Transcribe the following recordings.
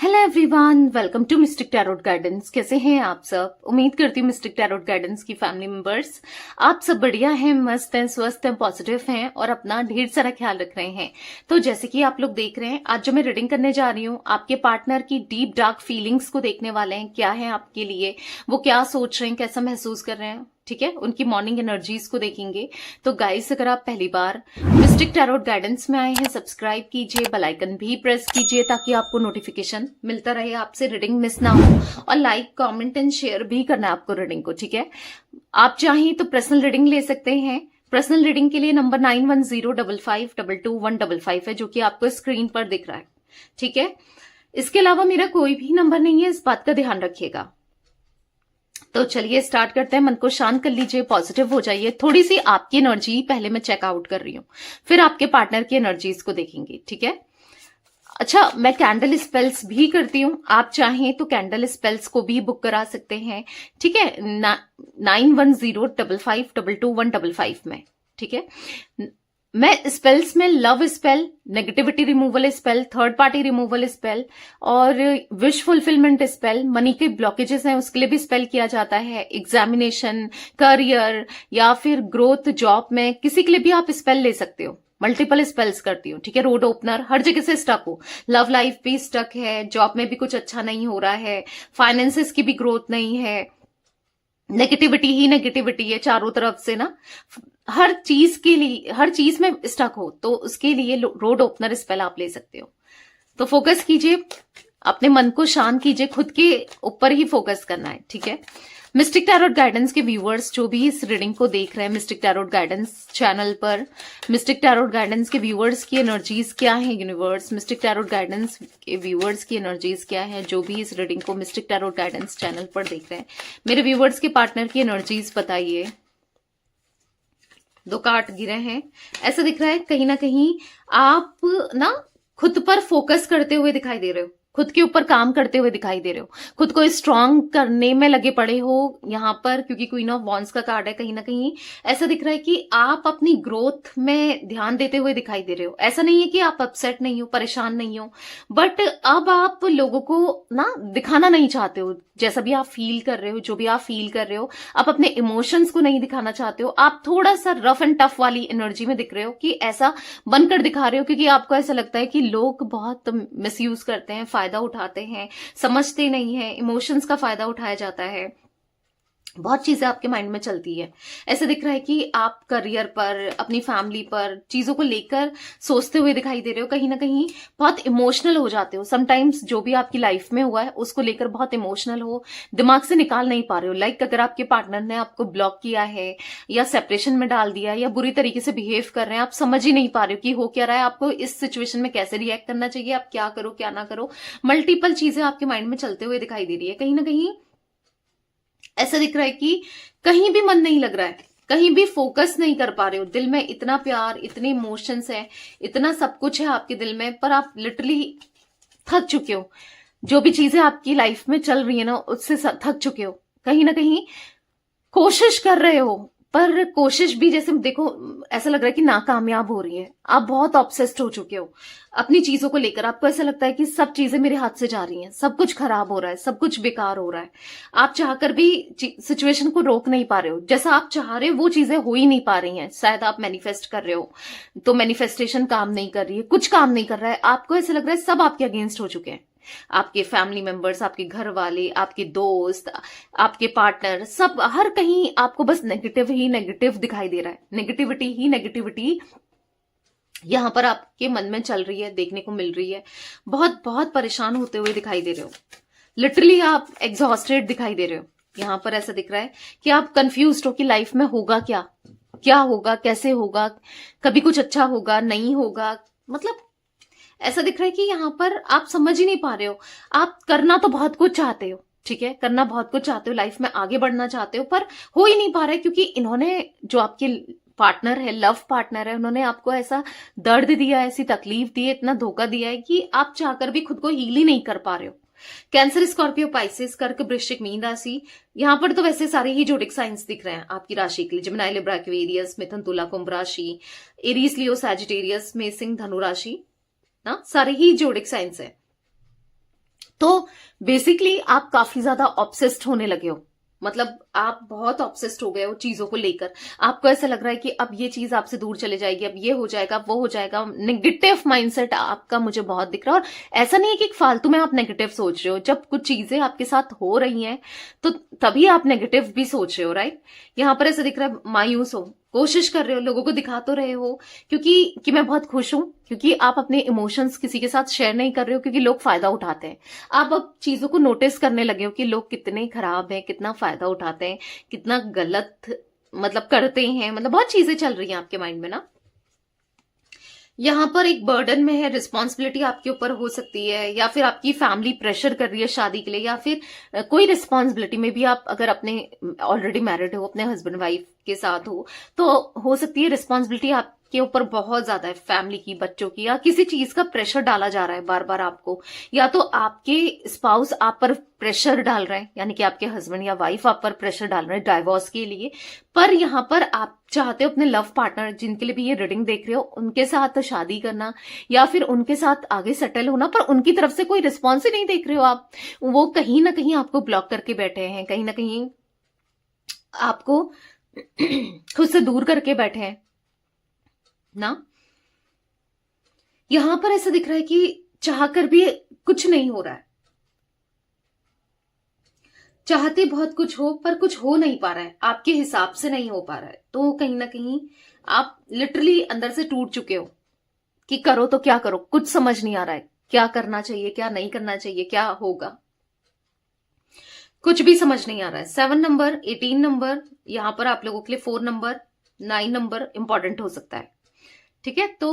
Hello everyone, welcome to mystic tarot guidance. कैसे हैं आप सब? उम्मीद करती हूँ मिस्टिक टैरोट गाइडेंस की फैमिली मेंबर्स आप सब बढ़िया हैं, मस्त हैं, स्वस्थ हैं, पॉजिटिव हैं और अपना ढेर सारा ख्याल रख रहे हैं। तो जैसे कि आप लोग देख रहे हैं, आज जो मैं रीडिंग करने जा रही हूँ, आपके पार्टनर की डीप डार्क फीलिंग्स को देखने वाले हैं। क्या है आपके लिए, वो क्या सोच रहे हैं, कैसा महसूस कर रहे हैं, ठीक है, उनकी मॉर्निंग एनर्जीज को देखेंगे। तो गाइस, अगर आप पहली बार मिस्टिक टैरोट गाइडेंस में आए हैं, सब्सक्राइब कीजिए, बेल आइकन भी प्रेस कीजिए ताकि आपको नोटिफिकेशन मिलता रहे, आपसे रीडिंग मिस ना हो। और लाइक, कमेंट एंड शेयर भी करना है आपको रीडिंग को, ठीक है। आप चाहें तो पर्सनल रीडिंग ले सकते हैं। पर्सनल रीडिंग के लिए नंबर 9105522155 है, जो कि आपको स्क्रीन पर दिख रहा है, ठीक है। इसके अलावा मेरा कोई भी नंबर नहीं है, इस बात का ध्यान रखिएगा। तो चलिए स्टार्ट करते हैं। मन को शांत कर लीजिए, पॉजिटिव हो जाइए। थोड़ी सी आपकी एनर्जी पहले मैं चेकआउट कर रही हूँ, फिर आपके पार्टनर की एनर्जीज को देखेंगे, ठीक है। अच्छा, मैं कैंडल स्पेल्स भी करती हूँ, आप चाहें तो कैंडल स्पेल्स को भी बुक करा सकते हैं, ठीक है। 9105522155 में, ठीक है। मैं स्पेल्स में love spell, negativity removal spell, third party removal spell और विश फुलफिलमेंट स्पेल, मनी के ब्लॉकेजेस हैं उसके लिए भी स्पेल किया जाता है, एग्जामिनेशन, करियर या फिर ग्रोथ, जॉब में किसी के लिए भी आप स्पेल ले सकते हो। मल्टीपल स्पेल्स करती हूँ, ठीक है। रोड ओपनर, हर जगह से स्टक हो, लव लाइफ भी स्टक है, जॉब में भी कुछ अच्छा नहीं हो रहा है, फाइनेंसिस की भी ग्रोथ नहीं है, नेगेटिविटी ही नेगेटिविटी है चारों तरफ से ना, हर चीज के लिए, हर चीज में स्टक हो, तो उसके लिए रोड ओपनर स्पेल आप ले सकते हो। तो फोकस कीजिए, अपने मन को शांत कीजिए, खुद के ऊपर ही फोकस करना है, ठीक है। मिस्टिक टैरोट गाइडेंस के व्यूअर्स जो भी इस रीडिंग को देख रहे हैं मिस्टिक टैरोट गाइडेंस चैनल पर, मिस्टिक टैरोट गाइडेंस के व्यूअर्स की एनर्जीज क्या है यूनिवर्स, मिस्टिक टैरोट गाइडेंस के व्यूअर्स की एनर्जीज क्या है, जो भी इस रीडिंग को मिस्टिक टैरोट गाइडेंस चैनल पर देख रहे हैं, मेरे व्यूअर्स के पार्टनर की एनर्जीज बताइए। 2 कार्ड गिरे हैं, ऐसा दिख रहा है कहीं ना कहीं आप ना खुद पर फोकस करते हुए दिखाई दे रहे हो, खुद के ऊपर काम करते हुए दिखाई दे रहे हो, खुद को स्ट्रांग करने में लगे पड़े हो यहाँ पर, क्योंकि क्वीन ऑफ वॉन्ड्स का कार्ड है। कहीं ना कहीं ऐसा दिख रहा है कि आप अपनी ग्रोथ में ध्यान देते हुए दिखाई दे रहे हो। ऐसा नहीं है कि आप अपसेट नहीं हो, परेशान नहीं हो, बट अब आप लोगों को ना दिखाना नहीं चाहते हो, जैसा भी आप फील कर रहे हो, जो भी आप फील कर रहे हो, आप अपने इमोशंस को नहीं दिखाना चाहते हो। आप थोड़ा सा रफ एंड टफ वाली एनर्जी में दिख रहे हो, कि ऐसा बनकर दिखा रहे हो क्योंकि आपको ऐसा लगता है कि लोग बहुत मिसयूज करते हैं, फायदा उठाते हैं, समझते नहीं है, इमोशंस का फायदा उठाया जाता है, बहुत चीजें आपके माइंड में चलती है। ऐसे दिख रहा है कि आप करियर पर, अपनी फैमिली पर, चीजों को लेकर सोचते हुए दिखाई दे रहे हो, कहीं ना कहीं बहुत इमोशनल हो जाते हो। समटाइम्स जो भी आपकी लाइफ में हुआ है उसको लेकर बहुत इमोशनल हो, दिमाग से निकाल नहीं पा रहे हो। लाइक अगर आपके पार्टनर ने आपको ब्लॉक किया है या सेपरेशन में डाल दिया या बुरी तरीके से बिहेव कर रहे हैं, आप समझ ही नहीं पा रहे हो कि हो क्या रहा है, आपको इस सिचुएशन में कैसे रिएक्ट करना चाहिए, आप क्या करो क्या ना करो। मल्टीपल चीजें आपके माइंड में चलते हुए दिखाई दे रही है। कहीं ना कहीं ऐसा दिख रहा है कि कहीं भी मन नहीं लग रहा है, कहीं भी फोकस नहीं कर पा रहे हो। दिल में इतना प्यार, इतने इमोशंस है, इतना सब कुछ है आपके दिल में, पर आप लिटरली थक चुके हो। जो भी चीजें आपकी लाइफ में चल रही है ना, उससे थक चुके हो। कहीं ना कहीं कोशिश कर रहे हो, पर कोशिश भी जैसे देखो ऐसा लग रहा है कि नाकामयाब हो रही है। आप बहुत ऑब्सेस्ड हो चुके हो अपनी चीजों को लेकर, आपको ऐसा लगता है कि सब चीजें मेरे हाथ से जा रही हैं, सब कुछ खराब हो रहा है, सब कुछ बेकार हो रहा है। आप चाहकर भी सिचुएशन को रोक नहीं पा रहे हो, जैसा आप चाह रहे हो वो चीजें हो ही नहीं पा रही हैं। शायद आप मैनिफेस्ट कर रहे हो तो मैनिफेस्टेशन काम नहीं कर रही है, कुछ काम नहीं कर रहा है, आपको ऐसा लग रहा है सब आपके अगेंस्ट हो चुके हैं। आपके फैमिली मेंबर्स, आपके घर वाले, आपके दोस्त, आपके पार्टनर, सब हर कहीं आपको बस नेगेटिव ही नेगेटिव दिखाई दे रहा है, नेगेटिविटी ही नेगेटिविटी यहां पर आपके मन में चल रही है, देखने को मिल रही है। बहुत बहुत परेशान होते हुए दिखाई दे रहे हो, लिटरली आप एग्जॉस्टेड दिखाई दे रहे हो। यहां पर ऐसा दिख रहा है कि आप कंफ्यूज्ड हो कि लाइफ में होगा क्या, क्या होगा, कैसे होगा, कभी कुछ अच्छा होगा, नहीं होगा, मतलब ऐसा दिख रहा है कि यहाँ पर आप समझ ही नहीं पा रहे हो। आप करना तो बहुत कुछ चाहते हो, ठीक है, करना बहुत कुछ चाहते हो, लाइफ में आगे बढ़ना चाहते हो, पर हो ही नहीं पा रहा है, क्योंकि इन्होंने, जो आपके पार्टनर है, लव पार्टनर है, उन्होंने आपको ऐसा दर्द दिया है, ऐसी तकलीफ दी है, इतना धोखा दिया है कि आप चाहकर भी खुद को हील ही नहीं कर पा रहे हो। कैंसर, स्कॉर्पियो, पाइसेस, कर्क, वृश्चिक, मीन राशि, यहाँ पर तो वैसे सारे ही जोडिक साइंस दिख रहे हैं आपकी राशि के लिए। जेमिनी, लिब्रा, एक्वेरियस, मिथुन, तुला, कुंभ राशि, एरीज, लियो, सैजिटेरियस, मेष, सिंह, धनु राशि ना, सारे ही जोडिक साइंस है। तो बेसिकली आप काफी ज्यादा ऑब्सेस्ड होने लगे हो, मतलब आप बहुत ऑब्सेस्ड हो गए हो चीजों को लेकर। आपको ऐसा लग रहा है कि अब ये चीज आपसे दूर चले जाएगी, अब ये हो जाएगा, वो हो जाएगा। नेगेटिव माइंडसेट आपका मुझे बहुत दिख रहा है। और ऐसा नहीं है कि फालतू में आप नेगेटिव सोच रहे हो, जब कुछ चीजें आपके साथ हो रही हैं तो तभी आप नेगेटिव भी सोच रहे हो, राइट। यहां पर ऐसा दिख रहा है मायूस हो, कोशिश कर रहे हो, लोगों को दिखा तो रहे हो कि मैं बहुत खुश हूं, क्योंकि आप अपने इमोशंस किसी के साथ शेयर नहीं कर रहे हो, क्योंकि लोग फायदा उठाते हैं। आप अब चीजों को नोटिस करने लगे हो कि लोग कितने खराब हैं, कितना फायदा उठाते हैं, कितना गलत मतलब करते हैं, मतलब बहुत चीजें चल रही हैं आपके माइंड में ना। यहां पर एक बर्डन में है, रिस्पॉन्सिबिलिटी आपके ऊपर हो सकती है, या फिर आपकी फैमिली प्रेशर कर रही है शादी के लिए, या फिर कोई रिस्पॉन्सिबिलिटी में भी आप अगर अपने ऑलरेडी मैरिड हो, अपने हस्बैंड वाइफ के साथ हो हो सकती है रिस्पॉन्सिबिलिटी आपके ऊपर बहुत ज्यादा है, फैमिली की, बच्चों की, या किसी चीज का प्रेशर डाला जा रहा है बार बार आपको, या तो आपके स्पाउस आप पर प्रेशर डाल रहे हैं, यानी कि आपके हस्बैंड या वाइफ आप पर प्रेशर डाल रहे हैं डाइवोर्स के लिए। पर यहां पर आप चाहते हो अपने लव पार्टनर, जिनके लिए भी ये रीडिंग देख रहे हो, उनके साथ शादी करना या फिर उनके साथ आगे सेटल होना, पर उनकी तरफ से कोई रिस्पॉन्स ही नहीं देख रहे हो आप। वो कहीं ना कहीं आपको ब्लॉक करके बैठे हैं, कहीं ना कहीं आपको खुद से दूर करके बैठे हैं ना। यहां पर ऐसा दिख रहा है कि चाहकर भी कुछ नहीं हो रहा है, चाहते बहुत कुछ हो पर कुछ हो नहीं पा रहा है, आपके हिसाब से नहीं हो पा रहा है। तो कहीं ना कहीं आप लिटरली अंदर से टूट चुके हो कि करो तो क्या करो, कुछ समझ नहीं आ रहा है, क्या करना चाहिए, क्या नहीं करना चाहिए, क्या होगा, कुछ भी समझ नहीं आ रहा है। 7 नंबर, 18 नंबर, यहां पर आप लोगों के लिए 4 नंबर, 9 नंबर इंपॉर्टेंट हो सकता है, ठीक है। तो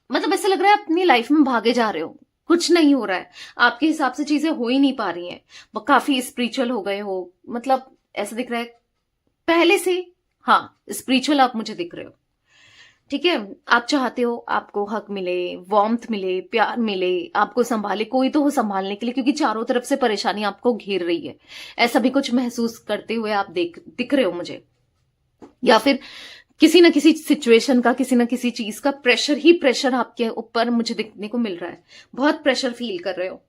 मतलब ऐसा लग रहा है अपनी लाइफ में भागे जा रहे हो, कुछ नहीं हो रहा है, आपके हिसाब से चीजें हो ही नहीं पा रही हैं, काफी स्पिरिचुअल हो गए हो, मतलब ऐसा दिख रहा है पहले से, हाँ स्पिरिचुअल आप मुझे दिख रहे हो, ठीक है। आप चाहते हो आपको हक मिले, वार्मथ मिले, प्यार मिले, आपको संभाले, कोई तो हो संभालने के लिए, क्योंकि चारों तरफ से परेशानी आपको घेर रही है, ऐसा भी कुछ महसूस करते हुए आप दिख रहे हो मुझे। या फिर किसी ना किसी सिचुएशन का, किसी ना किसी चीज का प्रेशर ही प्रेशर आपके ऊपर मुझे दिखने को मिल रहा है, बहुत प्रेशर फील कर रहे हो।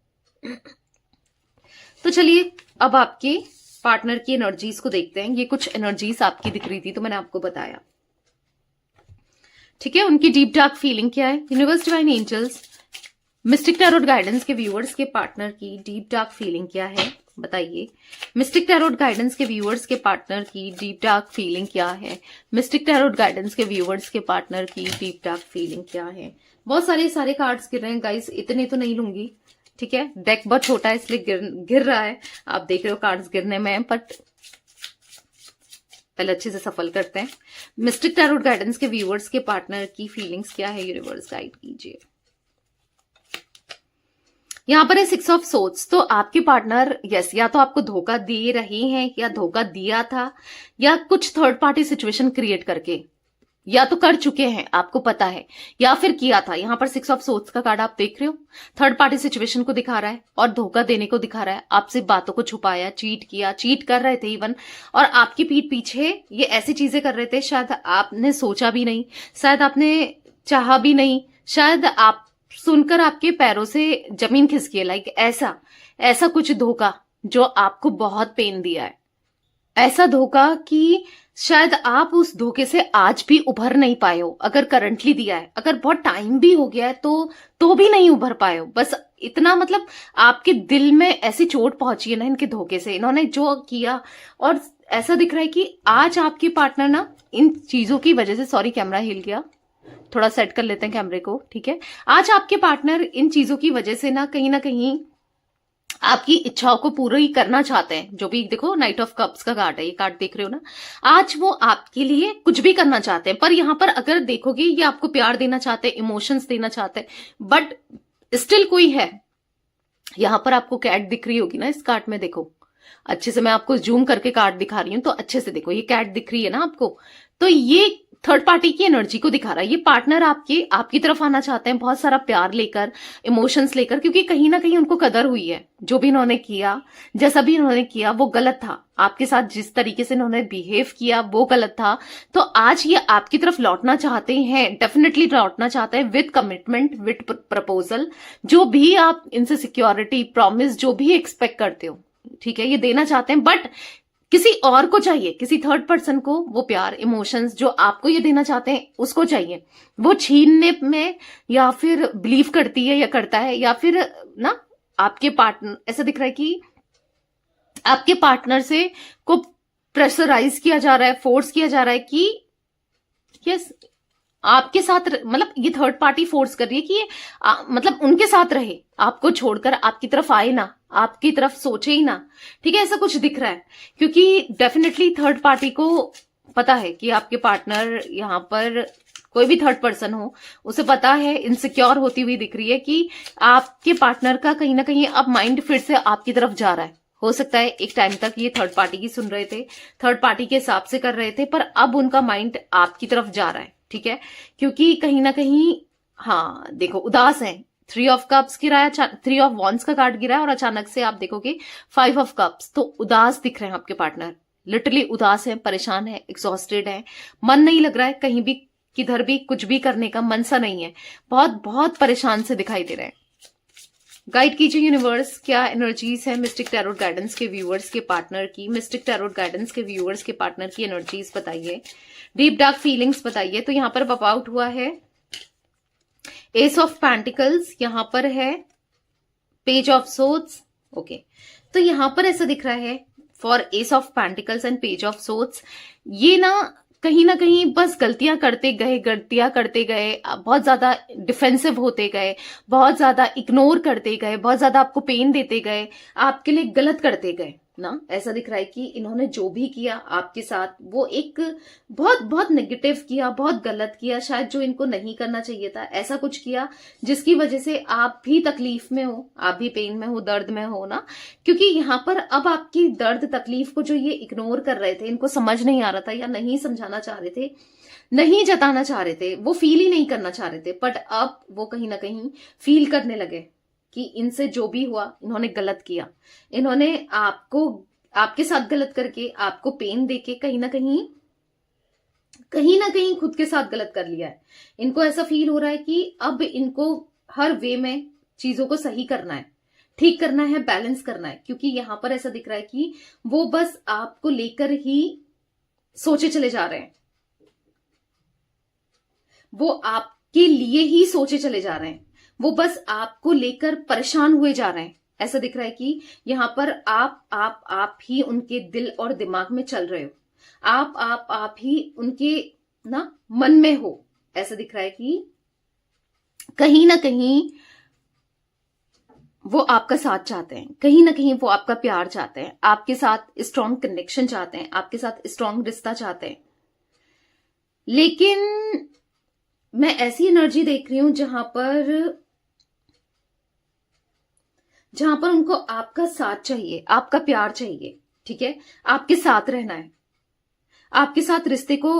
तो चलिए अब आपके पार्टनर की एनर्जीज को देखते हैं। ये कुछ एनर्जीज आपकी दिख रही थी तो मैंने आपको बताया, ठीक है। उनकी डीप डार्क फीलिंग क्या है, universe, divine angels, mystic tarot guidance के व्यूअर्स के पार्टनर की डीप डार्क फीलिंग क्या है, बताइए। मिस्टिक टैरोट गाइडेंस के व्यूअर्स के पार्टनर की डीप डार्क फीलिंग क्या है, मिस्टिक टैरोट गाइडेंस के व्यूअर्स के पार्टनर की डीप डार्क फीलिंग क्या है। बहुत सारे कार्ड्स गिर रहे हैं गाइस, इतने तो नहीं लूंगी, ठीक है। डेक बहुत छोटा है इसलिए गिर रहा है, आप देख रहे हो कार्ड्स गिरने में, बट पहले अच्छे से सफल करते हैं। मिस्टिक टैरोट गाइडेंस के व्यूअर्स के पार्टनर की फीलिंग्स क्या है, यूनिवर्स गाइड कीजिए। यहां पर है 6 ऑफ सोर्ड्स, तो आपके पार्टनर यस या तो आपको धोखा दे रहे हैं, या धोखा दिया था, या कुछ थर्ड पार्टी सिचुएशन क्रिएट करके, या तो कर चुके हैं आपको पता है, या फिर किया था। यहां पर 6 ऑफ सोर्ड्स का कार्ड आप देख रहे हो, थर्ड पार्टी सिचुएशन को दिखा रहा है और धोखा देने को दिखा रहा है, आपसे बातों को छुपाया, चीट किया, चीट कर रहे थे इवन, और आपकी पीठ पीछे ये ऐसी चीजें कर रहे थे शायद आपने सोचा भी नहीं, शायद आपने चाहा भी नहीं, शायद आप सुनकर आपके पैरों से जमीन खिसकी है, लाइक ऐसा कुछ धोखा जो आपको बहुत पेन दिया है, ऐसा धोखा कि शायद आप उस धोखे से आज भी उभर नहीं पाए हो। अगर करंटली दिया है, अगर बहुत टाइम भी हो गया है तो भी नहीं उभर पाए हो। बस इतना, मतलब आपके दिल में ऐसी चोट पहुंची है ना इनके धोखे से, इन्होंने जो किया। और ऐसा दिख रहा है कि आज आपके पार्टनर ना इन चीजों की वजह से, सॉरी कैमरा हिल गया, थोड़ा सेट कर लेते हैं कैमरे को, ठीक है। आज आपके पार्टनर इन चीजों की वजह से ना कहीं आपकी इच्छाओं को पूरी करना चाहते हैं। जो भी देखो, नाइट ऑफ कप्स का कार्ड है, ये कार्ड देख रहे हो ना, आज वो आपके लिए कुछ भी करना चाहते हैं। पर यहां पर अगर देखोगे, ये आपको प्यार देना चाहते हैं, इमोशंस देना चाहते हैं, बट स्टिल कोई है। यहां पर आपको कैट दिख रही होगी ना इस कार्ड में, देखो अच्छे से, मैं आपको जूम करके कार्ड दिखा रही हूं तो अच्छे से देखो, ये कैट दिख रही है ना आपको। तो ये थर्ड पार्टी की एनर्जी को दिखा रहा है। ये पार्टनर आपकी तरफ आना चाहते हैं बहुत सारा प्यार लेकर, इमोशंस लेकर, क्योंकि कहीं ना कहीं उनको कदर हुई है। जो भी इन्होंने किया, जैसा भी इन्होंने किया वो गलत था। आपके साथ जिस तरीके से इन्होंने बिहेव किया वो गलत था। तो आज ये आपकी तरफ लौटना चाहते हैं, डेफिनेटली लौटना चाहते हैं विद कमिटमेंट, विद प्रपोजल। जो भी आप इनसे सिक्योरिटी, प्रॉमिस, जो भी एक्सपेक्ट करते हो, ठीक है, ये देना चाहते हैं। बट किसी और को चाहिए, किसी थर्ड पर्सन को वो प्यार, इमोशंस जो आपको ये देना चाहते हैं उसको चाहिए। वो छीनने में या फिर बिलीव करती है या करता है, या फिर ना आपके पार्टनर, ऐसा दिख रहा है कि आपके पार्टनर से को प्रेशराइज किया जा रहा है, फोर्स किया जा रहा है कि यस आपके साथ, मतलब ये थर्ड पार्टी फोर्स कर रही है कि मतलब उनके साथ रहे, आपको छोड़कर आपकी तरफ आए ना, आपकी तरफ सोचे ही ना, ठीक है, ऐसा कुछ दिख रहा है। क्योंकि डेफिनेटली थर्ड पार्टी को पता है कि आपके पार्टनर, यहां पर कोई भी थर्ड पर्सन हो, उसे पता है, इनसिक्योर होती हुई दिख रही है कि आपके पार्टनर का कहीं ना कहीं अब माइंड फिर से आपकी तरफ जा रहा है। हो सकता है एक टाइम तक ये थर्ड पार्टी की सुन रहे थे, थर्ड पार्टी के हिसाब से कर रहे थे, पर अब उनका माइंड आपकी तरफ जा रहा है, ठीक है, क्योंकि कहीं ना कहीं, हाँ देखो, उदास है। 3 ऑफ कप्स गिरा है, 3 ऑफ वॉन्ड्स का कार्ड गिरा है, और अचानक से आप देखोगे 5 ऑफ कप्स। तो उदास दिख रहे हैं आपके पार्टनर, लिटरली उदास है, परेशान है, एग्जॉस्टेड है, मन नहीं लग रहा है कहीं भी, किधर भी कुछ भी करने का मन सा नहीं है, बहुत बहुत परेशान से दिखाई दे रहे हैं। गाइड कीजिए यूनिवर्स, क्या एनर्जीज है मिस्टिक टैरोट गाइडेंस के व्यूअर्स के पार्टनर की, मिस्टिक टैरोट गाइडेंस के व्यूअर्स के पार्टनर की एनर्जीज बताइए, डीप डार्क फीलिंग्स बताइए। तो यहां पर पॉप आउट हुआ है एस ऑफ पेंटिकल्स, यहां पर है पेज ऑफ सोर्ड्स, ओके। तो यहां पर ऐसा दिख रहा है for S of pentacles and page of swords, ये ना कहीं बस गलतियां करते गए, बहुत ज्यादा डिफेंसिव होते गए, बहुत ज्यादा इग्नोर करते गए, बहुत ज्यादा आपको पेन देते गए, आपके लिए गलत करते गए ना। ऐसा दिख रहा है कि इन्होंने जो भी किया आपके साथ वो एक बहुत बहुत नेगेटिव किया, बहुत गलत किया, शायद जो इनको नहीं करना चाहिए था, ऐसा कुछ किया जिसकी वजह से आप भी तकलीफ में हो, आप भी पेन में हो, दर्द में हो ना। क्योंकि यहां पर अब आपकी दर्द तकलीफ को जो ये इग्नोर कर रहे थे, इनको समझ नहीं आ रहा था या नहीं समझाना चाह रहे थे, नहीं जताना चाह रहे थे, वो फील ही नहीं करना चाह रहे थे, बट अब वो कहीं ना कहीं फील करने लगे कि इनसे जो भी हुआ, इन्होंने गलत किया, इन्होंने आपके साथ गलत करके, आपको पेन देके कहीं ना कहीं खुद के साथ गलत कर लिया है। इनको ऐसा फील हो रहा है कि अब इनको हर वे में चीजों को सही करना है, ठीक करना है, बैलेंस करना है। क्योंकि यहां पर ऐसा दिख रहा है कि वो बस आपको लेकर ही सोचे चले जा रहे हैं, वो आपके लिए ही सोचे चले जा रहे हैं, वो बस आपको लेकर परेशान हुए जा रहे हैं। ऐसा दिख रहा है कि यहां पर आप ही उनके दिल और दिमाग में चल रहे हो, आप ही उनके ना मन में हो। ऐसा दिख रहा है कि कहीं ना कहीं वो आपका साथ चाहते हैं, कहीं ना कहीं वो आपका प्यार चाहते हैं, आपके साथ स्ट्रांग कनेक्शन चाहते हैं, आपके साथ स्ट्रांग रिश्ता चाहते हैं। लेकिन मैं ऐसी एनर्जी देख रही हूं जहां पर उनको आपका साथ चाहिए, आपका प्यार चाहिए, ठीक है, आपके साथ रहना है, आपके साथ रिश्ते को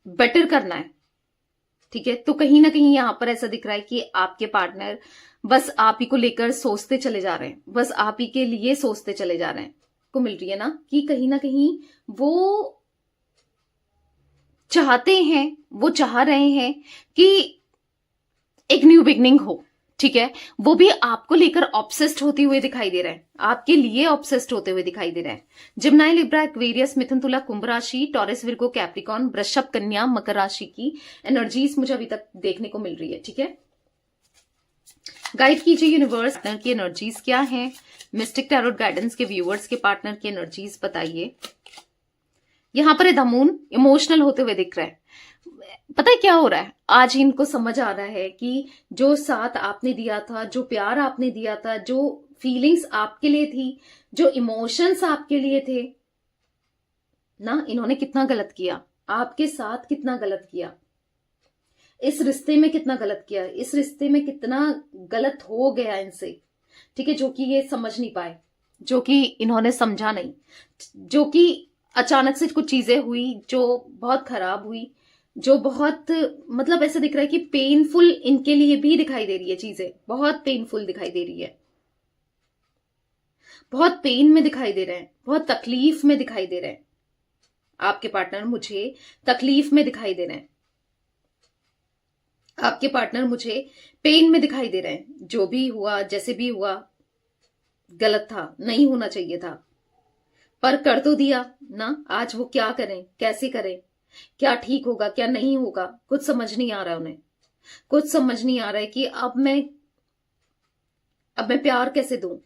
बेटर करना है, ठीक है। तो कहीं ना कहीं यहां पर ऐसा दिख रहा है कि आपके पार्टनर बस आप ही को लेकर सोचते चले जा रहे हैं, बस आप ही के लिए सोचते चले जा रहे हैं। को मिल रही है ना कि कहीं ना कहीं वो चाहते हैं, वो चाह रहे हैं कि एक न्यू बिगनिंग हो, ठीक है। वो भी आपको लेकर ऑब्सेस्ड होते हुए दिखाई दे रहे हैं, आपके लिए ऑब्सेस्ड होते हुए दिखाई दे रहे हैं। जिम्नाई, लिब्रा, एक्वेरियस, मिथुन, तुला, कुंभ राशि, टॉरस, विर्गो, कैप्रिकॉन, वृषभ, कन्या, मकर राशि की एनर्जीज मुझे अभी तक देखने को मिल रही है, ठीक है। गाइड कीजिए यूनिवर्स, पार्टनर की एनर्जीज क्या है, मिस्टिक टैरोट गाइडेंस के व्यूअर्स के पार्टनर की एनर्जीज बताइए। यहां पर द मून इमोशनल होते हुए दिख रहा है। पता है क्या हो रहा है, आज इनको समझ आ रहा है कि जो साथ आपने दिया था, जो प्यार आपने दिया था, जो फीलिंग्स आपके लिए थी, जो इमोशंस आपके लिए थे ना, इन्होंने कितना गलत किया आपके साथ, कितना गलत किया इस रिश्ते में, कितना गलत किया इस रिश्ते में, कितना गलत हो गया इनसे, ठीक है। जो कि ये समझ नहीं पाए, जो कि इन्होंने समझा नहीं, जो कि अचानक से कुछ चीजें हुई जो बहुत खराब हुई, जो बहुत मतलब ऐसा दिख रहा है कि पेनफुल इनके लिए भी दिखाई दे रही है, चीजें बहुत पेनफुल दिखाई दे रही है, बहुत पेन में दिखाई दे रहे हैं, बहुत तकलीफ में दिखाई दे रहे हैं। आपके पार्टनर मुझे तकलीफ में दिखाई दे रहे हैं, आपके पार्टनर मुझे पेन में दिखाई दे रहे हैं। जो भी हुआ, जैसे भी हुआ, गलत था, नहीं होना चाहिए था, पर कर तो दिया ना। आज वो क्या करें, कैसे करें, क्या ठीक होगा, क्या नहीं होगा, कुछ समझ नहीं आ रहा है उन्हें। कुछ समझ नहीं आ रहा है कि अब मैं प्यार कैसे दूं,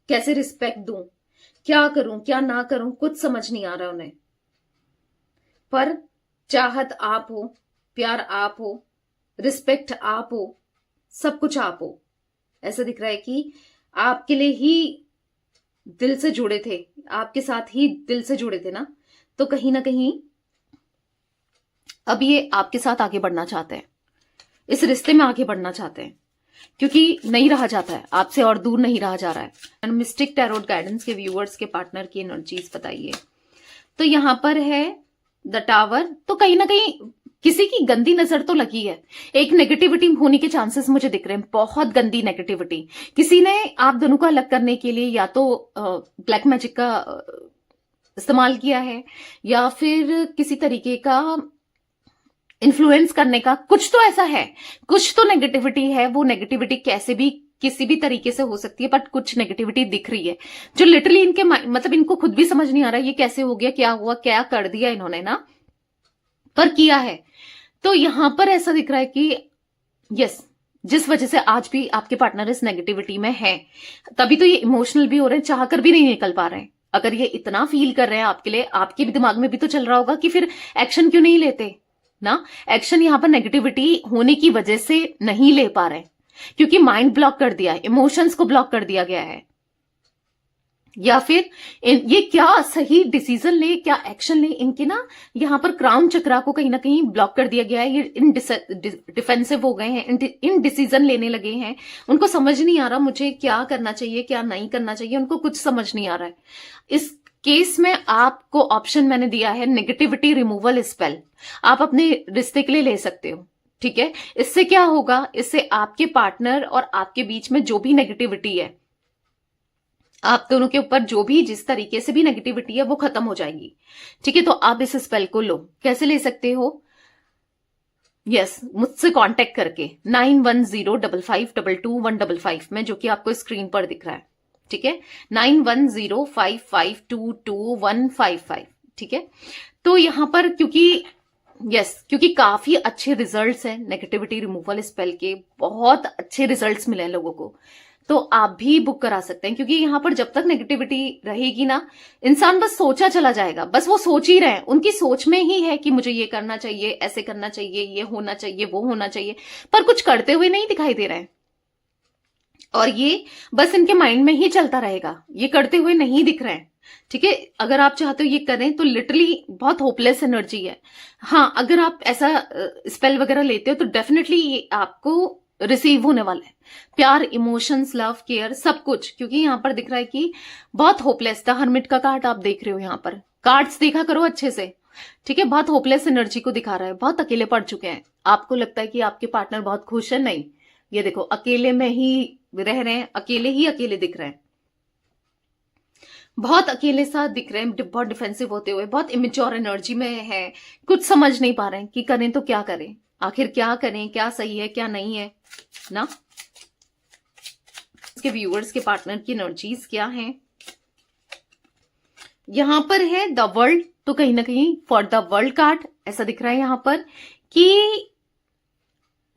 कैसे रिस्पेक्ट दूं, क्या करूं, क्या ना करूं, कुछ समझ नहीं आ रहा उन्हें। पर चाहत आप हो, प्यार आप हो, रिस्पेक्ट आप हो, सब कुछ आप हो। ऐसा दिख रहा है कि आपके लिए ही दिल से जुड़े थे, आपके साथ ही दिल से जुड़े थे ना, तो कहीं ना कहीं अब ये आपके साथ आगे बढ़ना चाहते हैं, इस रिश्ते में आगे बढ़ना चाहते हैं, क्योंकि नहीं रहा जाता है आपसे और दूर नहीं रहा जा रहा है। मिस्टिक टैरोट गाइडेंस के व्यूअर्स के पार्टनर की एनर्जीज बताइए। तो यहां पर है द टावर, तो कहीं ना कहीं किसी की गंदी नजर तो लगी है, एक नेगेटिविटी होने के चांसेस मुझे दिख रहे हैं, बहुत गंदी नेगेटिविटी। किसी ने आप दोनों को अलग करने के लिए या तो ब्लैक मैजिक का इस्तेमाल किया है, या फिर किसी तरीके का इन्फ्लुएंस करने का, कुछ तो ऐसा है, कुछ तो नेगेटिविटी है। वो नेगेटिविटी कैसे भी किसी भी तरीके से हो सकती है, बट कुछ नेगेटिविटी दिख रही है जो लिटरली इनके मतलब इनको खुद भी समझ नहीं आ रहा ये कैसे हो गया, क्या हुआ, क्या कर दिया इन्होंने ना, पर किया है। तो यहां पर ऐसा दिख रहा है कि यस, जिस वजह से आज भी आपके पार्टनर इस नेगेटिविटी में है, तभी तो ये इमोशनल भी हो रहे हैं, चाहकर भी नहीं निकल पा रहे हैं। अगर ये इतना फील कर रहे हैं आपके लिए, आपके भी दिमाग में भी तो चल रहा होगा कि फिर एक्शन क्यों नहीं लेते ना। एक्शन यहां पर नेगेटिविटी होने की वजह से नहीं ले पा रहे, क्योंकि माइंड ब्लॉक कर दिया है, इमोशंस को ब्लॉक कर दिया गया है, या फिर ये क्या सही डिसीजन ले, क्या एक्शन ले, इनके ना यहां पर क्राउन चक्रा को कहीं ना कहीं ब्लॉक कर दिया गया है। ये डिफेंसिव हो गए हैं, इन डिसीजन लेने लगे हैं, उनको समझ नहीं आ रहा मुझे क्या करना चाहिए, क्या नहीं करना चाहिए, उनको कुछ समझ नहीं आ रहा है। इस केस में आपको ऑप्शन मैंने दिया है नेगेटिविटी रिमूवल स्पेल, आप अपने रिश्ते के लिए ले सकते हो, ठीक है। इससे क्या होगा, इससे आपके पार्टनर और आपके बीच में जो भी नेगेटिविटी है, आप दोनों के ऊपर जो भी जिस तरीके से भी नेगेटिविटी है वो खत्म हो जाएगी, ठीक है। तो आप इस स्पेल को लो, कैसे ले सकते हो, यस, मुझसे कांटेक्ट करके 9105522155 में, जो कि आपको स्क्रीन पर दिख रहा है, ठीक है, 9105522155, ठीक है। तो यहां पर क्योंकि काफी अच्छे रिजल्ट्स हैं नेगेटिविटी रिमूवल स्पेल के, बहुत अच्छे रिजल्ट्स मिले हैं लोगों को, तो आप भी बुक करा सकते हैं। क्योंकि यहां पर जब तक नेगेटिविटी रहेगी ना, इंसान बस सोचा चला जाएगा, बस वो सोच ही रहे हैं, उनकी सोच में ही है कि मुझे ये करना चाहिए, ऐसे करना चाहिए, ये होना चाहिए, वो होना चाहिए, पर कुछ करते हुए नहीं दिखाई दे रहे हैं, और ये बस इनके माइंड में ही चलता रहेगा, ये करते हुए नहीं दिख रहे हैं, ठीक है। अगर आप चाहते हो ये करें तो लिटरली बहुत होपलेस एनर्जी है। हाँ, अगर आप ऐसा स्पेल वगैरह लेते हो तो डेफिनेटली ये आपको रिसीव होने वाला है, प्यार, इमोशंस, लव, केयर, सब कुछ। क्योंकि यहां पर दिख रहा है कि बहुत होपलेस था, हरमिट का कार्ड आप देख रहे हो, यहां पर कार्ड्स देखा करो अच्छे से, ठीक है। बहुत होपलेस एनर्जी को दिखा रहा है, बहुत अकेले पड़ चुके हैं। आपको लगता है कि आपके पार्टनर बहुत खुश है, नहीं, ये देखो अकेले में ही रह रहे हैं, अकेले ही अकेले दिख रहे हैं, बहुत अकेले सा दिख रहे हैं, बहुत डिफेंसिव होते हुए, बहुत इमेच्योर एनर्जी में है, कुछ समझ नहीं पा रहे हैं कि करें तो क्या करें, आखिर क्या करें, क्या सही है, क्या नहीं है ना। इसके व्यूअर्स के पार्टनर की एनर्जीज क्या हैं, यहां पर है द वर्ल्ड, तो कहीं ना कहीं फॉर द वर्ल्ड कार्ड ऐसा दिख रहा है यहां पर कि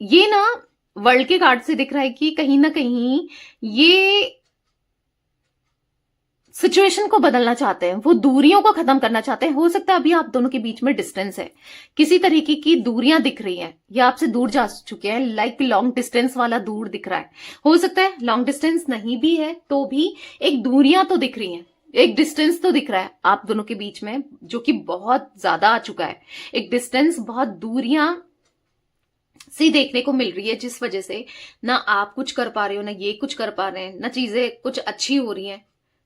ये ना वर्ल्ड के कार्ड से दिख रहा है कि कहीं ना कहीं ये सिचुएशन को बदलना चाहते हैं, वो दूरियों को खत्म करना चाहते हैं। हो सकता है अभी आप दोनों के बीच में डिस्टेंस है, किसी तरीके की दूरियां दिख रही हैं, या आपसे दूर जा चुके हैं, लाइक लॉन्ग डिस्टेंस वाला दूर दिख रहा है। हो सकता है लॉन्ग डिस्टेंस नहीं भी है तो भी एक दूरियां तो दिख रही हैं, एक डिस्टेंस तो दिख रहा है आप दोनों के बीच में, जो कि बहुत ज्यादा आ चुका है। एक डिस्टेंस, बहुत दूरियां सी देखने को मिल रही है, जिस वजह से ना आप कुछ कर पा रहे हो, ना ये कुछ कर पा रहे हैं, ना चीजें कुछ अच्छी हो रही हैं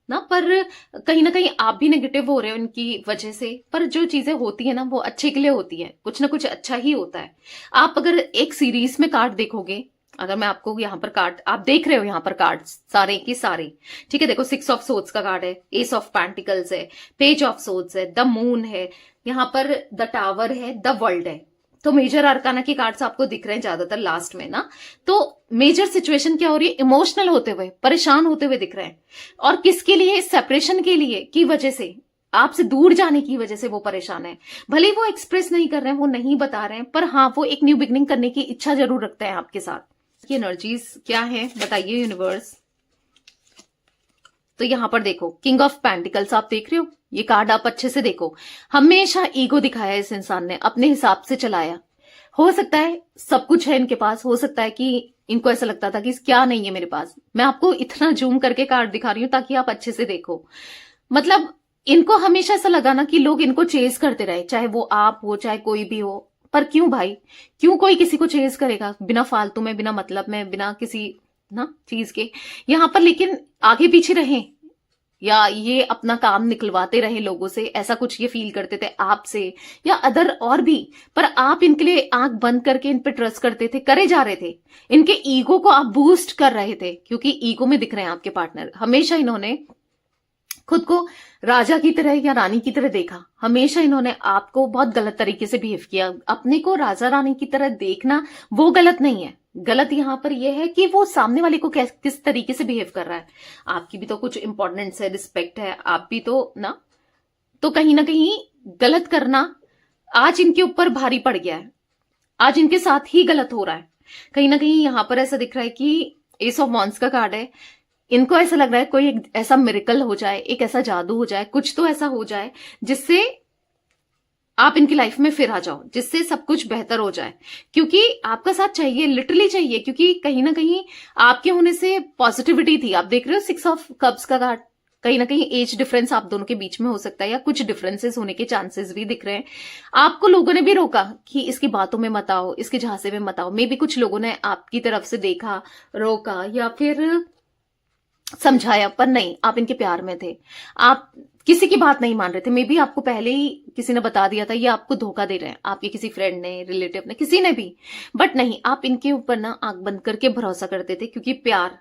ना, पर कहीं ना कहीं आप भी नेगेटिव हो रहे हो इनकी वजह से। पर जो चीजें होती है ना वो अच्छे के लिए होती है, कुछ ना कुछ अच्छा ही होता है। आप अगर एक सीरीज में कार्ड देखोगे, अगर मैं आपको यहाँ पर कार्ड आप देख रहे हो, यहाँ पर कार्ड सारे की सारे, ठीक है, देखो 6 ऑफ सोर्ड्स का कार्ड है, एस ऑफ पेंटिकल्स है, पेज ऑफ सोर्ड्स है, द मून है, यहाँ पर द टावर है, द वर्ल्ड है। तो मेजर आर्काना के कार्ड्स आपको दिख रहे हैं ज्यादातर लास्ट में ना। तो मेजर सिचुएशन क्या हो रही है, इमोशनल होते हुए, परेशान होते हुए दिख रहे हैं। और किसके लिए, सेपरेशन के लिए की वजह से, आपसे दूर जाने की वजह से वो परेशान है। भले वो एक्सप्रेस नहीं कर रहे हैं, वो नहीं बता रहे हैं, पर हाँ वो एक न्यू बिगनिंग करने की इच्छा जरूर रखते हैं आपके साथ। ये एनर्जीज क्या है बताइए यूनिवर्स। तो यहां पर देखो किंग ऑफ पेंटिकल्स आप देख रहे हो, ये कार्ड आप अच्छे से देखो। हमेशा ईगो दिखाया इस इंसान ने, अपने हिसाब से चलाया। हो सकता है सब कुछ है इनके पास, हो सकता है कि इनको ऐसा लगता था कि क्या नहीं है मेरे पास। मैं आपको इतना जूम करके कार्ड दिखा रही हूं ताकि आप अच्छे से देखो। मतलब इनको हमेशा ऐसा लगा ना कि लोग इनको चेज करते रहे, चाहे वो आप हो चाहे कोई भी हो। पर क्यों भाई, क्यों कोई किसी को चेज करेगा बिना फालतू में, बिना मतलब में, बिना किसी ना चीज के। यहां पर लेकिन आगे पीछे रहे या ये अपना काम निकलवाते रहे लोगों से, ऐसा कुछ ये फील करते थे आपसे या अदर और भी। पर आप इनके लिए आंख बंद करके इन पे ट्रस्ट करते थे, करे जा रहे थे। इनके ईगो को आप बूस्ट कर रहे थे, क्योंकि ईगो में दिख रहे हैं आपके पार्टनर। हमेशा इन्होंने खुद को राजा की तरह या रानी की तरह देखा। हमेशा इन्होंने आपको बहुत गलत तरीके से बिहेव किया। अपने को राजा रानी की तरह देखना वो गलत नहीं है, गलत यहां पर यह है कि वो सामने वाले को किस तरीके से बिहेव कर रहा है। आपकी भी तो कुछ इंपॉर्टेंस है, रिस्पेक्ट है, आप भी तो ना। तो कहीं ना कहीं गलत करना आज इनके ऊपर भारी पड़ गया है, आज इनके साथ ही गलत हो रहा है। कहीं ना कहीं यहां पर ऐसा दिख रहा है कि एस ऑफ वॉन्ड्स का कार्ड है। इनको ऐसा लग रहा है कोई एक ऐसा मिरेकल हो जाए, एक ऐसा जादू हो जाए, कुछ तो ऐसा हो जाए जिससे आप इनकी लाइफ में फिर आ जाओ, जिससे सब कुछ बेहतर हो जाए। क्योंकि आपका साथ चाहिए, लिटरली चाहिए, क्योंकि कहीं ना कहीं आपके होने से पॉजिटिविटी थी। आप देख रहे हो 6 ऑफ कप्स का कार्ड, कहीं ना कहीं एज डिफरेंस आप दोनों के बीच में हो सकता है या कुछ डिफरेंसेस होने के चांसेस भी दिख रहे हैं। आपको लोगों ने भी रोका कि इसकी बातों में मत आओ, इसके झांसे में मत आओ। मे बी कुछ लोगों ने आपकी तरफ से देखा, रोका या फिर समझाया, पर नहीं, आप इनके प्यार में थे। आप किसी की बात नहीं मान रहे थे। मे बी आपको पहले ही किसी ने बता दिया था ये आपको धोखा दे रहे हैं, आपके किसी फ्रेंड ने, रिलेटिव ने, किसी ने भी। बट नहीं, आप इनके ऊपर ना आंख बंद करके भरोसा करते थे, क्योंकि प्यार,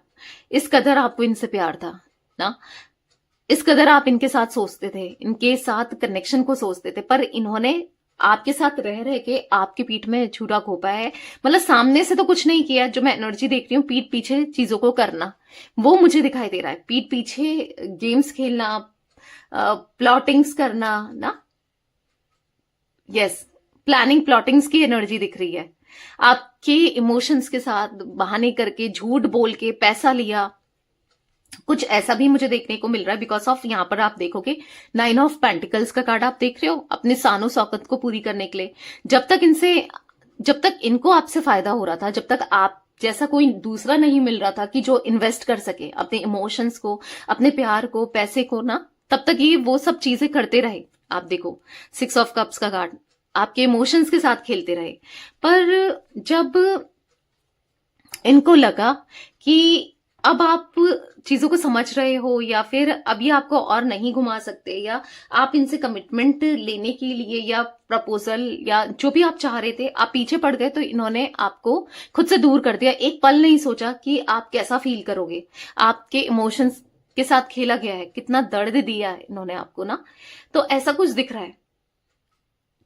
इस कदर आपको इनसे प्यार था ना, इस कदर आप इनके साथ सोचते थे, इनके साथ कनेक्शन को सोचते थे। पर इन्होंने आपके साथ रह रहे के आपकी पीठ में छुरा घोंपा है। मतलब सामने से तो कुछ नहीं किया, जो मैं एनर्जी देख रही हूँ पीठ पीछे चीजों को करना, वो मुझे दिखाई दे रहा है। पीठ पीछे गेम्स खेलना, प्लॉटिंग्स करना ना, यस, प्लानिंग प्लॉटिंग्स की एनर्जी दिख रही है। आपके इमोशंस के साथ बहाने करके, झूठ बोल के पैसा लिया, कुछ ऐसा भी मुझे देखने को मिल रहा है। बिकॉज ऑफ यहां पर आप देखोगे 9 ऑफ पेंटिकल्स का कार्ड आप देख रहे हो, अपने सानो शौकत को पूरी करने के लिए। जब तक इनको आपसे फायदा हो रहा था, जब तक आप जैसा कोई दूसरा नहीं मिल रहा था कि जो इन्वेस्ट कर सके अपने इमोशंस को, अपने प्यार को, पैसे को ना, तब तक ये वो सब चीजें करते रहे। आप देखो 6 ऑफ कप्स का कार्ड, आपके इमोशंस के साथ खेलते रहे। पर जब इनको लगा कि अब आप चीजों को समझ रहे हो या फिर अभी आपको और नहीं घुमा सकते, या आप इनसे कमिटमेंट लेने के लिए या प्रपोजल या जो भी आप चाह रहे थे, आप पीछे पड़ गए, तो इन्होंने आपको खुद से दूर कर दिया। एक पल नहीं सोचा कि आप कैसा फील करोगे। आपके इमोशंस के साथ खेला गया है, कितना दर्द दिया है इन्होंने आपको ना। तो ऐसा कुछ दिख रहा है।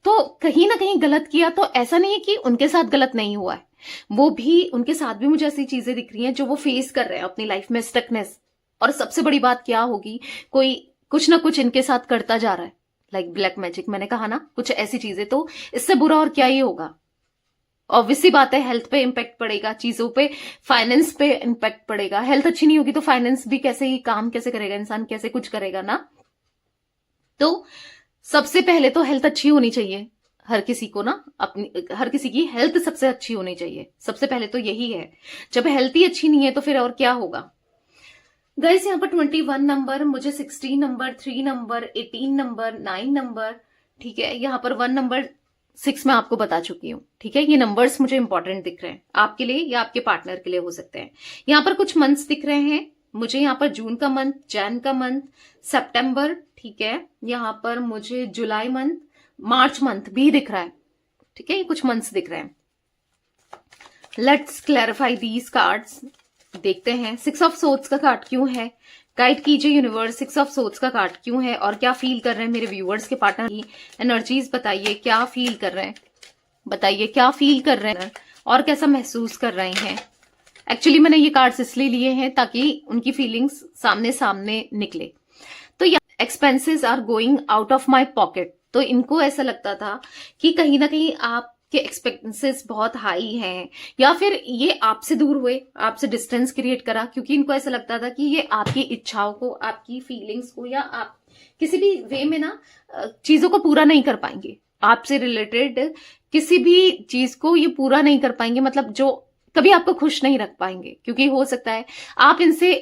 तो कहीं ना कहीं गलत किया, तो ऐसा नहीं है कि उनके साथ गलत नहीं हुआ है, वो भी, उनके साथ भी मुझे ऐसी चीजें दिख रही हैं जो वो फेस कर रहे हैं अपनी लाइफ में, स्टकनेस। और सबसे बड़ी बात क्या होगी, कोई कुछ ना कुछ इनके साथ करता जा रहा है, लाइक ब्लैक मैजिक, मैंने कहा ना, कुछ ऐसी चीजें। तो इससे बुरा और क्या ही होगा। ऑब्वियसली बात है, हेल्थ पे इम्पैक्ट पड़ेगा, चीजों पे, फाइनेंस पे इम्पैक्ट पड़ेगा। हेल्थ अच्छी नहीं होगी तो फाइनेंस भी कैसे ही काम कैसे करेगा इंसान, कैसे कुछ करेगा ना। तो सबसे पहले तो हेल्थ अच्छी होनी चाहिए हर किसी को ना, अपनी हर किसी की हेल्थ सबसे अच्छी होनी चाहिए। सबसे पहले तो यही है। जब हेल्थ ही अच्छी नहीं है तो फिर और क्या होगा। गाइस यहाँ पर 21 नंबर, मुझे 16 नंबर, 3 नंबर, 18 नंबर, 9 नंबर, ठीक है, यहाँ पर 1 नंबर, 6 मैं आपको बता चुकी हूँ, ठीक है। ये नंबर्स मुझे इंपॉर्टेंट दिख रहे हैं आपके लिए या आपके पार्टनर के लिए हो सकते हैं। यहाँ पर कुछ मंथ्स दिख रहे हैं, मुझे यहाँ पर जून का मंथ, जैन का मंथ, सितंबर, ठीक है, यहाँ पर मुझे जुलाई मंथ, मार्च मंथ भी दिख रहा है, ठीक है, ये कुछ मंथ्स दिख रहे हैं। Let's clarify these cards. देखते हैं 6 ऑफ सोर्ड्स का कार्ड क्यों है, गाइड कीजिए यूनिवर्स, 6 ऑफ सोर्ड्स का कार्ड क्यों है और क्या फील कर रहे हैं मेरे व्यूअर्स के पार्टनर की एनर्जीज। बताइए क्या फील कर रहे हैं, बताइए क्या फील कर रहे हैं और कैसा महसूस कर रहे हैं। एक्चुअली मैंने ये कार्ड्स इसलिए लिए हैं ताकि उनकी फीलिंग्स सामने सामने निकले। तो expenses are going out of my pocket, तो इनको ऐसा लगता था कि कहीं ना कहीं आपके एक्सपेंसेस बहुत हाई हैं, या फिर ये आपसे दूर हुए, आपसे डिस्टेंस क्रिएट करा, क्योंकि इनको ऐसा लगता था कि ये आपकी इच्छाओं को, आपकी फीलिंग्स को, या आप किसी भी वे में ना चीजों को पूरा नहीं कर पाएंगे, आपसे रिलेटेड किसी भी चीज को ये पूरा नहीं कर पाएंगे, मतलब जो कभी आपको खुश नहीं रख पाएंगे, क्योंकि हो सकता है आप इनसे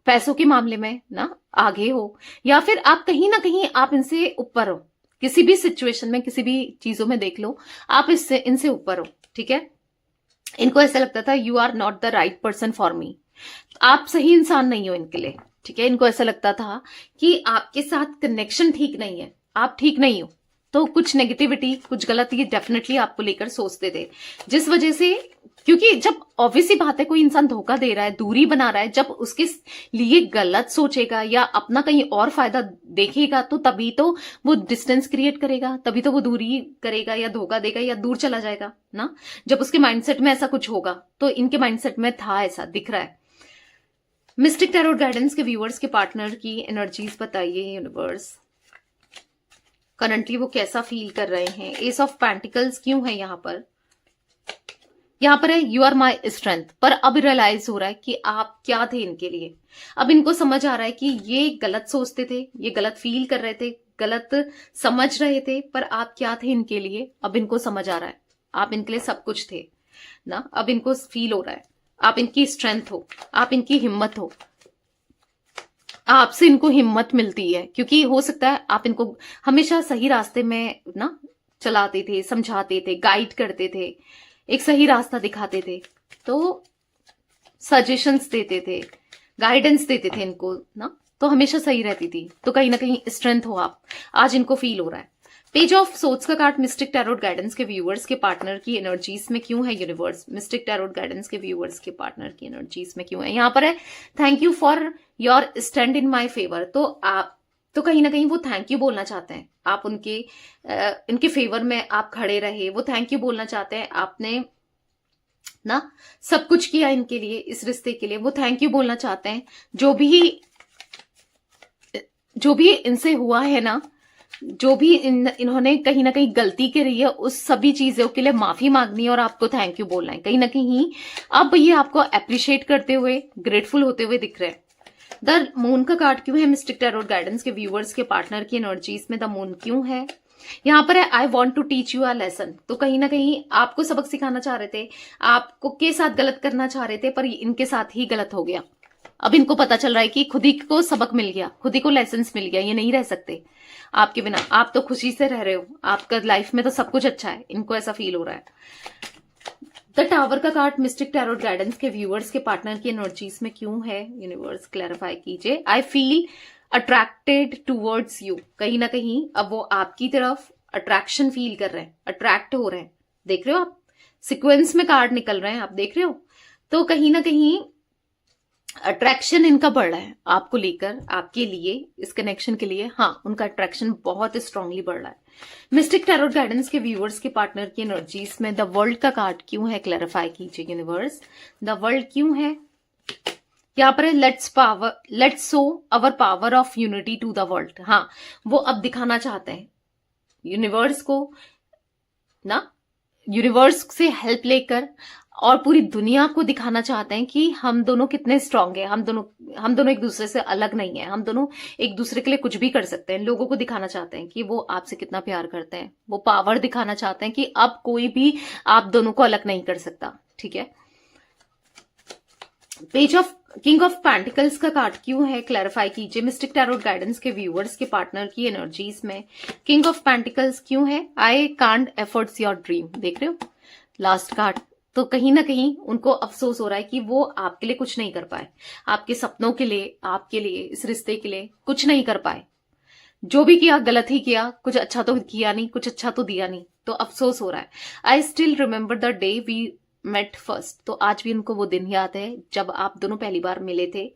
पैसों के मामले में ना आगे हो, या फिर आप कहीं ना कहीं आप इनसे ऊपर हो, किसी भी सिचुएशन में, किसी भी चीजों में देख लो, आप इससे इनसे ऊपर हो, ठीक है। इनको ऐसा लगता था you are not the right person for me, आप सही इंसान नहीं हो इनके लिए, ठीक है। इनको ऐसा लगता था कि आपके साथ कनेक्शन ठीक नहीं है, आप ठीक नहीं हो, तो कुछ नेगेटिविटी, कुछ गलत ये डेफिनेटली आपको लेकर सोचते थे, जिस वजह से, क्योंकि जब ऑब्वियसली बात है कोई इंसान धोखा दे रहा है, दूरी बना रहा है, जब उसके लिए गलत सोचेगा या अपना कहीं और फायदा देखेगा, तो तभी तो वो डिस्टेंस क्रिएट करेगा, तभी तो वो दूरी करेगा या धोखा देगा या दूर चला जाएगा ना। जब उसके माइंडसेट में ऐसा कुछ होगा, तो इनके माइंडसेट में था, ऐसा दिख रहा है। मिस्टिक टैरोट गाइडेंस के व्यूअर्स के पार्टनर की एनर्जीज बताइए यूनिवर्स, करंटली वो कैसा फील कर रहे हैं। एस ऑफ पेंटिकल्स क्यों है यहाँ पर, यहाँ पर है यू आर माई स्ट्रेंथ, पर अब रियलाइज हो रहा है कि आप क्या थे इनके लिए। अब इनको समझ आ रहा है कि ये गलत सोचते थे, ये गलत फील कर रहे थे, गलत समझ रहे थे, पर आप क्या थे इनके लिए, अब इनको समझ आ रहा है, आप इनके लिए सब कुछ थे ना। अब इनको फील हो रहा है आप इनकी स्ट्रेंथ हो, आप इनकी हिम्मत हो, आपसे इनको हिम्मत मिलती है, क्योंकि हो सकता है आप इनको हमेशा सही रास्ते में ना चलाते थे, समझाते थे, गाइड करते थे, एक सही रास्ता दिखाते थे, तो सजेशंस देते थे, गाइडेंस देते थे इनको ना, तो हमेशा सही रहती थी। तो कहीं ना कहीं स्ट्रेंथ हो आप, आज इनको फील हो रहा है। पेज ऑफ सोर्ड्स का कार्ड मिस्टिक टैरोट गाइडेंस के व्यूअर्स के पार्टनर की एनर्जीज में क्यों है यूनिवर्स, मिस्टिक टैरोट गाइडेंस के व्यूअर्स के पार्टनर की एनर्जीज में क्यों है। यहाँ पर है thank you for your stand in my favour, तो आप तो कहीं ना कहीं वो थैंक यू बोलना चाहते हैं, आप उनके इनके फेवर में आप खड़े रहे, वो थैंक यू बोलना चाहते हैं, आपने ना सब कुछ किया इनके लिए, इस रिश्ते के लिए, वो थैंक यू बोलना चाहते हैं। जो भी इनसे हुआ है ना, जो भी इन्होंने कहीं ना कहीं गलती करी है, उस सभी चीजों के लिए माफी मांगनी है और आपको थैंक यू बोलना है। कहीं ना कहीं अब ये आपको अप्रिशिएट करते हुए, ग्रेटफुल होते हुए दिख रहे हैं। द मून का कार्ड क्यों है मिस्टिक टैरोट गाइडेंस के व्यूअर्स के पार्टनर की एनर्जीज में द मून क्यों है। यहाँ पर है I want to teach you a lesson, तो कहीं ना कहीं आपको सबक सिखाना चाह रहे थे, आपको के साथ गलत करना चाह रहे थे, पर इनके साथ ही गलत हो गया। अब इनको पता चल रहा है कि खुद ही को सबक मिल गया, खुद ही को लेसन मिल गया, ये नहीं रह सकते आपके बिना, आप तो खुशी से रह रहे हो, आपका लाइफ में तो सब कुछ अच्छा है, इनको ऐसा फील हो रहा है। द टावर का कार्ड मिस्टिक टैरोट गाइडेंस के व्यूअर्स के पार्टनर की एनर्जीज में क्यों है यूनिवर्स, क्लैरिफाई कीजिए। I feel attracted towards you, कहीं ना कहीं अब वो आपकी तरफ अट्रैक्शन फील कर रहे हैं, अट्रैक्ट हो रहे हैं, देख रहे हो आप, सीक्वेंस में कार्ड निकल रहे हैं, आप देख रहे हो, तो कहीं ना कहीं अट्रैक्शन इनका बढ़ रहा है आपको लेकर, आपके लिए, इस कनेक्शन के लिए, हाँ उनका अट्रैक्शन बहुत स्ट्रांगली बढ़ रहा है। मिस्टिक टैरोट गाइडेंस के व्यूअर्स के पार्टनर की एनर्जीज में द वर्ल्ड का कार्ड क्यों है, क्लैरिफाई कीजिए यूनिवर्स, द वर्ल्ड क्यों है। यहाँ पर है let's show our power of unity to the world, हाँ वो अब दिखाना चाहते हैं यूनिवर्स को ना, यूनिवर्स से हेल्प लेकर और पूरी दुनिया को दिखाना चाहते हैं कि हम दोनों कितने स्ट्रांग हैं, हम दोनों एक दूसरे से अलग नहीं है, हम दोनों एक दूसरे के लिए कुछ भी कर सकते हैं। लोगों को दिखाना चाहते हैं कि वो आपसे कितना प्यार करते हैं, वो पावर दिखाना चाहते हैं कि अब कोई भी आप दोनों को अलग नहीं कर सकता, ठीक है। Page of king of pentacles का कार्ड क्यों है, क्लैरिफाई कीजिए मिस्टिक टैरोट गाइडेंस के व्यूअर्स के पार्टनर की एनर्जीज में किंग ऑफ पेंटिकल्स क्यों है। I can't efforts your dream, देख रहे हो लास्ट कार्ड, तो कहीं ना कहीं उनको अफसोस हो रहा है कि वो आपके लिए कुछ नहीं कर पाए, आपके सपनों के लिए, आपके लिए, इस रिश्ते के लिए कुछ नहीं कर पाए। जो भी किया गलत ही किया, कुछ अच्छा तो किया नहीं, कुछ अच्छा तो दिया नहीं, तो अफसोस हो रहा है। I still remember the day we met first. तो आज भी उनको वो दिन याद है जब आप दोनों पहली बार मिले थे,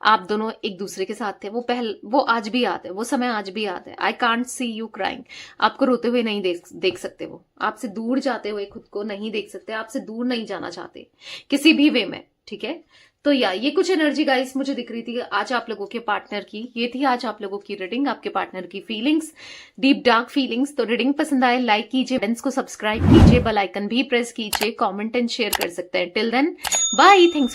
आप दोनों एक दूसरे के साथ थे। वो आज भी याद है, वो समय आज भी याद है। I can't see you crying. आपको रोते हुए नहीं देख सकते, वो आपसे दूर जाते हुए खुद को नहीं देख सकते, आपसे दूर नहीं जाना चाहते किसी भी वे में, ठीक है। तो ये कुछ एनर्जी गाइस मुझे दिख रही थी आज आप लोगों के पार्टनर की। ये थी आज आप लोगों की रीडिंग, आपके पार्टनर की फीलिंग्स, डीप डार्क फीलिंग्स। तो रीडिंग पसंद आए लाइक कीजिए, फ्रेंड्स को सब्सक्राइब कीजिए, बेल आइकन भी प्रेस कीजिए, कमेंट एंड शेयर कर सकते हैं। Till then bye, thanks.